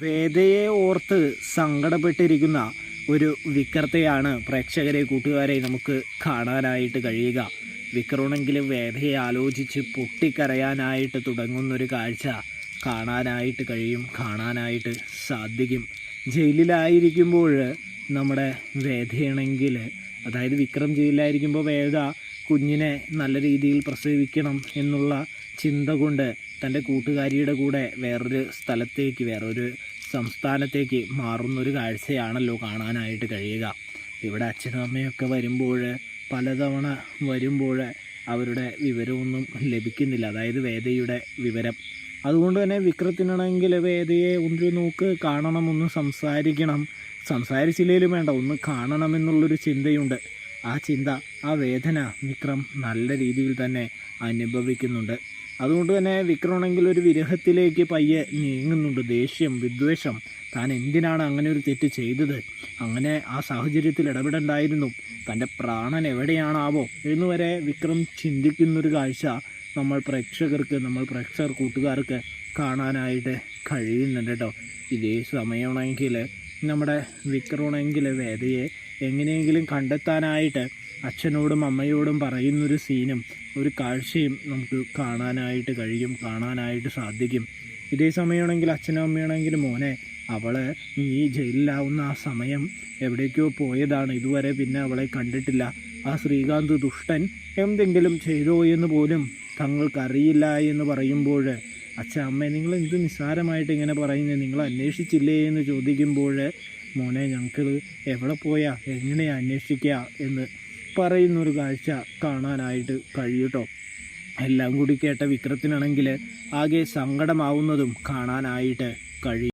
വേദയെ ഓർത്ത് സങ്കടപ്പെട്ടിരിക്കുന്ന ഒരു വിക്രത്തെയാണ് പ്രേക്ഷകരെ കൂട്ടുകാരെ നമുക്ക് കാണാനായിട്ട് കഴിയുക. വിക്രമാണെങ്കിൽ വേദയെ ആലോചിച്ച് പൊട്ടിക്കരയാനായിട്ട് തുടങ്ങുന്നൊരു കാഴ്ച കാണാനായിട്ട് കഴിയും, കാണാനായിട്ട് സാധിക്കും. ജയിലിലായിരിക്കുമ്പോൾ നമ്മുടെ വേദയാണെങ്കിൽ, അതായത് വിക്രം ജയിലിലായിരിക്കുമ്പോൾ വേദ കുഞ്ഞിനെ നല്ല രീതിയിൽ പ്രസവിക്കണം എന്നുള്ള ചിന്ത കൊണ്ട് തൻ്റെ കൂട്ടുകാരിയുടെ കൂടെ വേറൊരു സ്ഥലത്തേക്ക്, വേറൊരു സംസ്ഥാനത്തേക്ക് മാറുന്നൊരു കാഴ്ചയാണല്ലോ കാണാനായിട്ട് കഴിയുക. ഇവിടെ അച്ഛനും അമ്മയൊക്കെ വരുമ്പോൾ, പലതവണ വരുമ്പോൾ അവരുടെ വിവരമൊന്നും ലഭിക്കുന്നില്ല, അതായത് വേദയുടെ വിവരം. അതുകൊണ്ട് തന്നെ വിക്രത്തിനാണെങ്കിൽ വേദയെ ഒന്ന് നോക്ക്, കാണണം, ഒന്ന് സംസാരിക്കണം, സംസാരിച്ചില്ലേലും വേണ്ട, ഒന്ന് കാണണമെന്നുള്ളൊരു ചിന്തയുണ്ട്. ആ ചിന്ത, ആ വേദന വിക്രം നല്ല രീതിയിൽ തന്നെ അനുഭവിക്കുന്നുണ്ട്. അതുകൊണ്ട് തന്നെ വിക്രമാണെങ്കിൽ ഒരു വിരഹത്തിലേക്ക് പയ്യെ നീങ്ങുന്നുണ്ട്. ദേഷ്യം, വിദ്വേഷം, താൻ എന്തിനാണ് അങ്ങനെ ഒരു തെറ്റ് ചെയ്തത്, അങ്ങനെ ആ സാഹചര്യത്തിൽ ഇടപെടണ്ടായിരുന്നു, തൻ്റെ പ്രാണൻ എവിടെയാണാവോ എന്ന് വരെ വിക്രം ചിന്തിക്കുന്നൊരു കാഴ്ച നമ്മൾ പ്രേക്ഷകർ കൂട്ടുകാർക്ക് കാണാനായിട്ട് കഴിയുന്നുണ്ട് കേട്ടോ. ഇതേ സമയമാണെങ്കിൽ നമ്മുടെ വിക്രമാണെങ്കിൽ വേദയെ എങ്ങനെയെങ്കിലും കണ്ടെത്താനായിട്ട് അച്ഛനോടും അമ്മയോടും പറയുന്നൊരു സീനും ഒരു കാഴ്ചയും നമുക്ക് കാണാനായിട്ട് കഴിയും, കാണാനായിട്ട് സാധിക്കും. ഇതേ സമയമാണെങ്കിൽ അച്ഛനും അമ്മയാണെങ്കിൽ, മോനെ, അവൾ നീ ജയിലിലാവുന്ന ആ സമയം എവിടേക്കോ പോയതാണ്, ഇതുവരെ പിന്നെ അവളെ കണ്ടിട്ടില്ല. ആ ശ്രീകാന്ത് ദുഷ്ടൻ എന്തെങ്കിലും ചെയ്തോ എന്ന് പോലും തങ്ങൾക്കറിയില്ല എന്ന് പറയുമ്പോൾ, അച്ഛൻ, അമ്മ, നിങ്ങൾ എന്ത് നിസ്സാരമായിട്ട് ഇങ്ങനെ പറയുന്നത്, നിങ്ങൾ അന്വേഷിച്ചില്ലേ എന്ന് ചോദിക്കുമ്പോൾ, മോനെ, ഞങ്ങൾക്ക് എവിടെ പോയാ, എങ്ങനെയാണ് അന്വേഷിക്കുക എന്ന് പറയുന്നൊരു കാഴ്ച കാണാനായിട്ട് കഴിയൂട്ടോ. എല്ലാം കൂടി കേട്ട വിക്രത്തിനാണെങ്കിൽ ആകെ സങ്കടമാവുന്നതും കാണാനായിട്ട് കഴിയും.